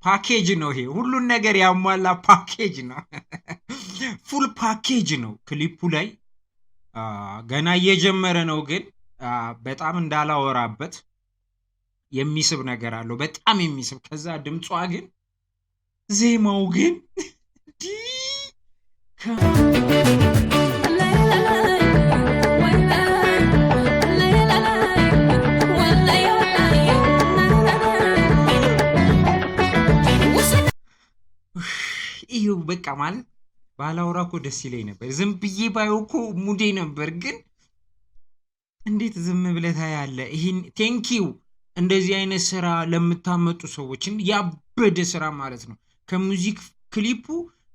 ፓኬጅ ነው ይሄ ሁሉን ነገር ያሟላ ፓኬጅ ነው። ፉል ፓኬጅ ነው። ክሊፑ ላይ ገና እየጀመረ ነው ግን በጣም እንዳላወራበት የሚስብ ነገር አለው በጣም የሚስብ ከዛ ድምጿ ግን ዜማው ግን ይሄው በቃ ማለት ባላውራ እኮ ደስ ይለኝ ነበር ዝም ብዬ ባየው እኮ ሙዴ ነበር ግን እንዴት ዝም ብለህ ታያለህ ይሄን ቴንኪው እንደዚህ አይነት ስራ ለምታመጡ ሰዎች ያበደ ስራ ማለት ነው ከሙዚክ ክሊፑ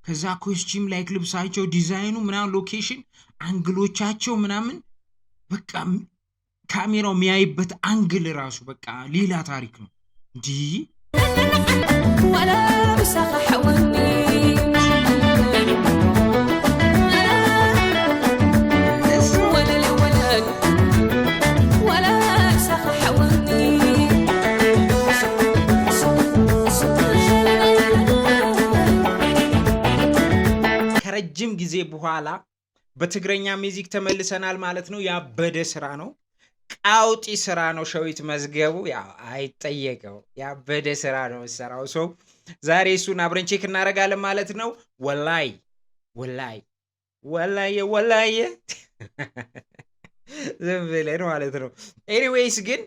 ከዛ ኮስቲም ላይክ ልብሳቸው ዲዛይኑ ምናምን ሎኬሽን አንግሎቻቸው ምናምን በቃ ካሜራው የሚያይበት አንግል ራሱ በቃ ሌላ ታሪክ ነው እንዴ ወላ ሰሐወኒ ረጅም ጊዜ በኋላ በትግረኛ ሚውዚክ ተመልሰናል ማለት ነው ያበደ ስራ ነው ቃውጢ ስራ ነው ሸዊት መዝገቡ ያው አይጠየቀው ያበደ ስራ ነው ሰራው ሶ ዛሬ እሱን አብረን ቼክ እናደርጋለን ማለት ነው ወላይ ዘብለን ማለት ነው ኤኒዌይስ ግን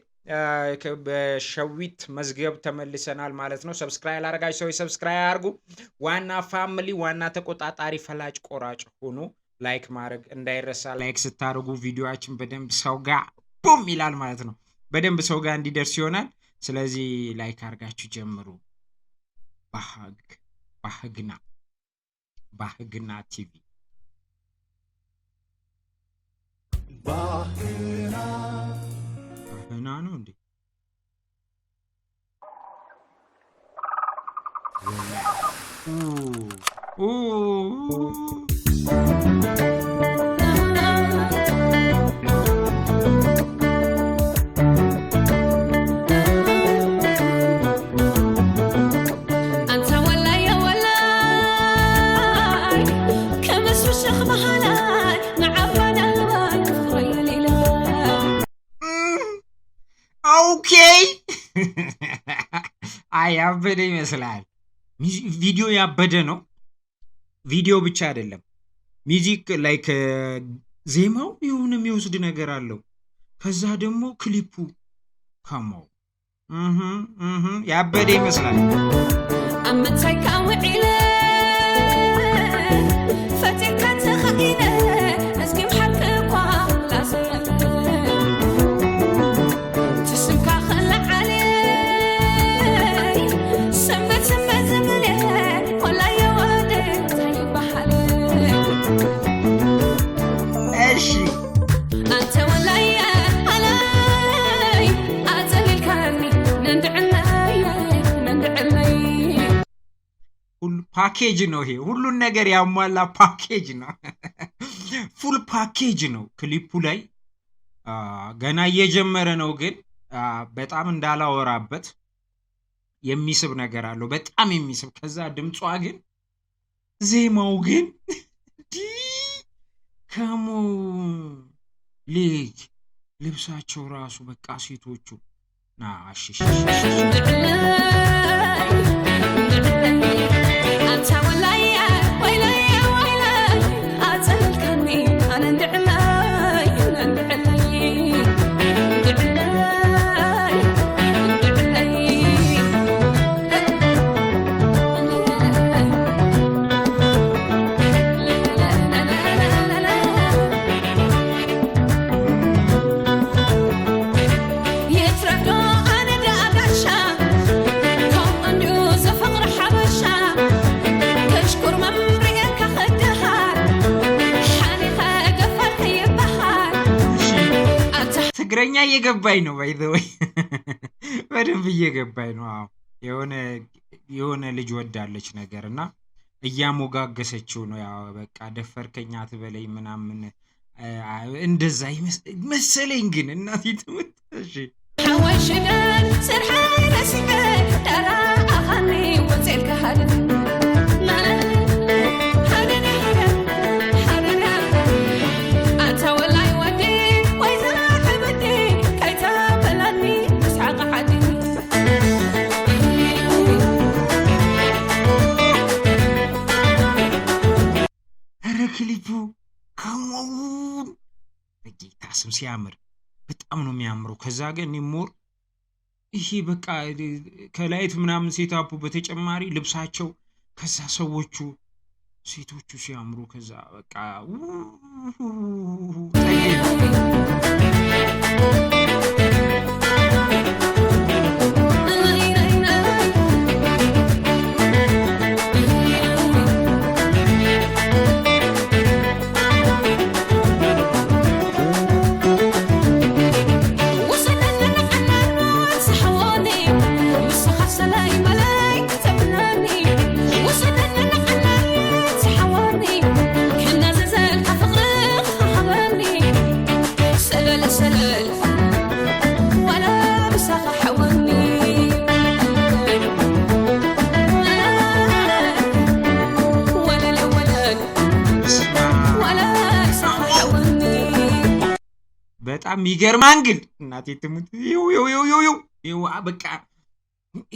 በሸዊት መዝገብ ተመልሰናል ማለት ነው ሰብስክራይብ አድርጋችሁ ሰው ሰብስክራይብ አድርጉ ዋና ፋሚሊ ዋና ተቆጣጣሪ ፈላጭ ቆራጭ ሆኖ ላይክ ማድረግ እንዳይረሳ ላይክ ስታደርጉ ቪዲዮአችን በደንብ ሰው ጋር ቡም ይላል ማለት ነው በደንብ ሰው ጋር እንዲደርስ ይሆናል ስለዚህ ላይክ አድርጋችሁ ጀምሩ ባህግና ቲቪ ባህግና ነው እንዴ ያበደ ይመስላል ቪዲዮ ያበደ ነው ቪዲዮ ብቻ አይደለም ሚውዚክ ላይክ ዜማው የሆነ የሚወስድ ነገር አለው ከዛ ደግሞ ክሊፑ ካማው ያበደ ይመስላል አመታይካው ኢለ ፈቲካ ተኸኢነ እስኪም ሐልቀኳ ላሰለ ፓኬጅ ነው ይሄ ሁሉን ነገር ያሟላ ፓኬጅ ነው ፉል ፓኬጅ ነው ክሊፑ ላይ ገና እየጀመረ ነው ግን በጣም እንዳላወራበት የሚስብ ነገር አለው በጣም የሚስብ ከዛ ድምጿ ግን ዜማው ግን ከሞ ልጅ ልብሳቸው ራሱ በቃ ሴቶቹ ናሽሽ ትግረኛ እየገባኝ ነው ባይ ዘ ወይ በደንብ እየገባኝ ነው አዎ የሆነ ልጅ ወዳለች ነገርና እያሞጋገሰችው ነው ያው በቃ ደፈርከኛ አትበለኝ ምናምን እንደዛ መሰለኝ ግን እናት ይተመጣሽ ክሊፑ ከሞን በጌታ ስም ሲያምር በጣም ነው የሚያምረው። ከዛ ግን ሞር ይሄ በቃ ከላይት ምናምን ሴታፑ በተጨማሪ ልብሳቸው ከዛ ሰዎቹ ሴቶቹ ሲያምሩ ከዛ በቃ በጣም የሚገርም አንግል እናቴ ትሙት ይው በቃ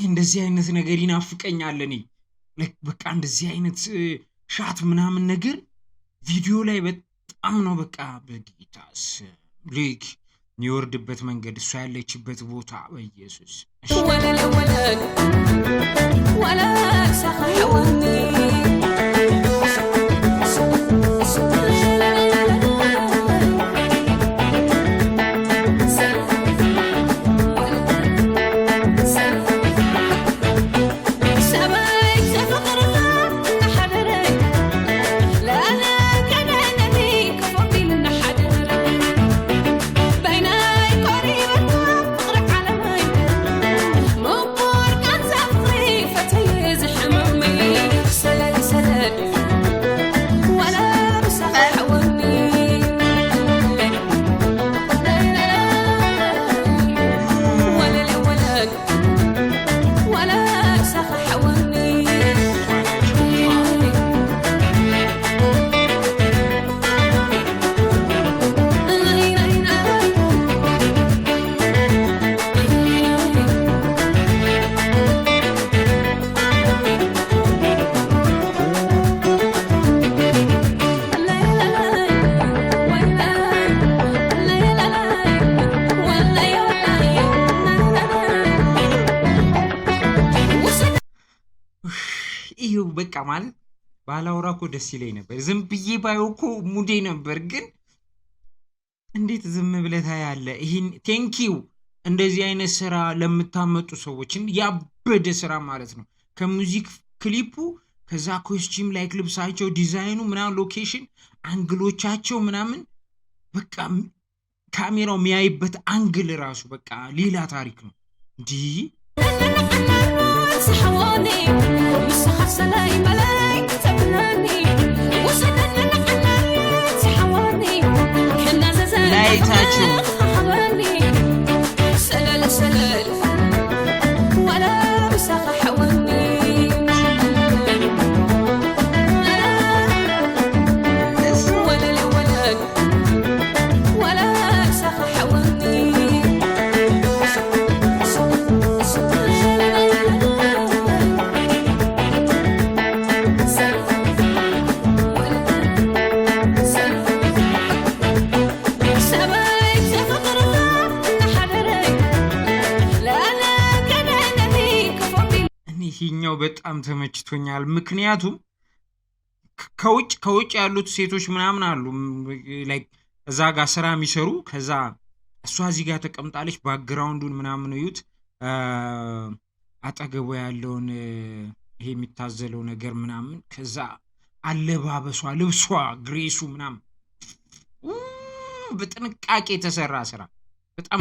እንደዚህ አይነት ነገር ይናፍቀኛል። እኔ በቃ እንደዚህ አይነት ሻት ምናምን ነገር ቪዲዮ ላይ በጣም ነው በቃ በጌታስ ልክ የሚወርድበት መንገድ እሷ ያለችበት ቦታ በኢየሱስ ወላ ሰሐወኒ በቃ ማለት ባላውራ እኮ ደስ ይለኝ ነበር። ዝም ብዬ ባየው እኮ ሙዴ ነበር። ግን እንዴት ዝም ብለህ ታያለህ? ይሄን ቴንኪው እንደዚህ አይነት ስራ ለምታመጡ ሰዎችን ያበደ ስራ ማለት ነው። ከሙዚክ ክሊፑ ከዛ ኮስቲም ላይክ ልብሳቸው፣ ዲዛይኑ ምናምን፣ ሎኬሽን አንግሎቻቸው ምናምን በቃ ካሜራው የሚያይበት አንግል ራሱ በቃ ሌላ ታሪክ ነው እንዴ صحواني مسخر سلاي ملاك تبناني وصلنا لحناني صحواني كنا زلزال لايتاچو حواني سلال سلال ولا مسخر حواني ولا الولد ولا مسخر حواني ይሄኛው በጣም ተመችቶኛል። ምክንያቱም ከውጭ ያሉት ሴቶች ምናምን አሉ ላይክ እዛ ጋር ስራ የሚሰሩ ከዛ እሷ እዚህ ጋር ተቀምጣለች። ባክግራውንዱን ምናምን እዩት። አጠገቡ ያለውን ይሄ የሚታዘለው ነገር ምናምን ከዛ አለባበሷ፣ ልብሷ፣ ግሬሱ ምናምን በጥንቃቄ የተሰራ ስራ በጣም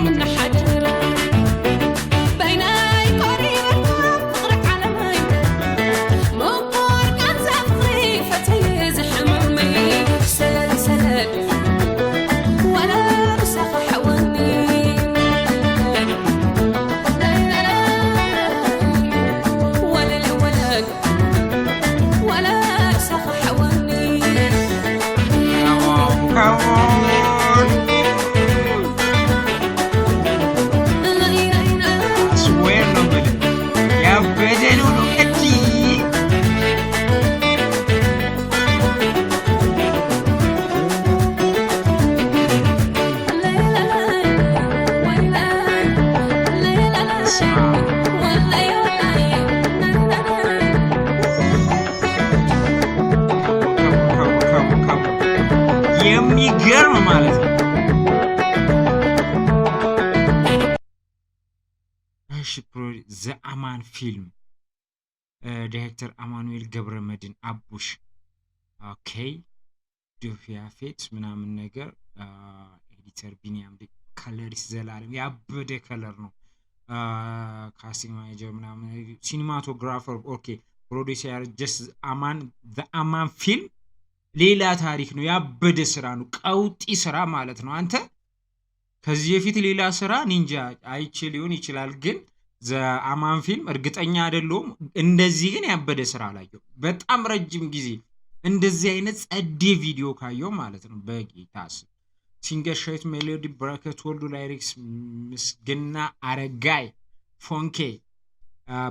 ማለት ነው። እሺ ዘ አማን ፊልም ዳይሬክተር አማኑኤል ገብረመድህን አቡሽ። ኦኬ ዶፊያ ፌት ምናምን ነገር ኤዲተር ቢኒያም ከለሪስ ዘላለም ያበደ ከለር ነው። ካስቲንግ ማኔጀር ምናምን ሲኒማቶግራፈር ኦኬ ፕሮዲውሰር ጀስት አማን ዘ አማን ፊልም ሌላ ታሪክ ነው። ያበደ ስራ ነው። ቀውጢ ስራ ማለት ነው። አንተ ከዚህ በፊት ሌላ ስራ ኒንጃ አይቼ ሊሆን ይችላል ግን ዘ አማን ፊልም እርግጠኛ አይደለሁም። እንደዚህ ግን ያበደ ስራ አላየሁ። በጣም ረጅም ጊዜ እንደዚህ አይነት ጸዴ ቪዲዮ ካየው ማለት ነው። በጌታስ ሲንገር ሼት ሜሎዲ በረከት ወልዱ ላይሪክስ ምስግና አረጋይ ፎንኬ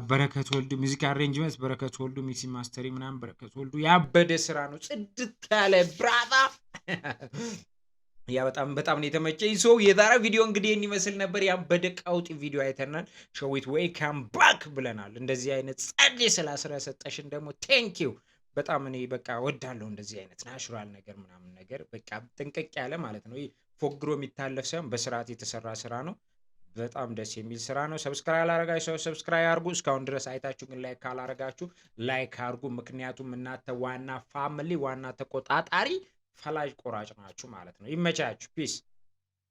በረከት ወልዱ ሚውዚክ አሬንጅመንት በረከት ወልዱ ሚክስ ማስተሪ ምናምን በረከት ወልዱ ያበደ ስራ ነው። ጽድት ያለ ብራታ ያ በጣም ነው የተመቸኝ። ሶ የዛሬ ቪዲዮ እንግዲህ ይመስል ነበር። ያበደ ቀውጢ ቪዲዮ አይተናል። ሾዊት ዌልካም ባክ ብለናል። እንደዚህ አይነት ጸዴ ስላስራ ሰጠሽን ደግሞ ቴንክ ዩ በጣም እኔ በቃ ወዳለሁ እንደዚህ አይነት ናቹራል ነገር ምናምን ነገር በቃ ጥንቅቅ ያለ ማለት ነው። ፎግሮ የሚታለፍ ሳይሆን በስርዓት የተሰራ ስራ ነው። በጣም ደስ የሚል ስራ ነው። ሰብስክራይብ አላረጋችሁ ሰብስክራይብ አድርጉ። እስካሁን ድረስ አይታችሁ ግን ላይክ ካላረጋችሁ ላይክ አድርጉ። ምክንያቱም እናንተ ዋና ፋሚሊ ዋና ተቆጣጣሪ ፈላጅ ቆራጭ ናችሁ ማለት ነው። ይመቻችሁ። ፒስ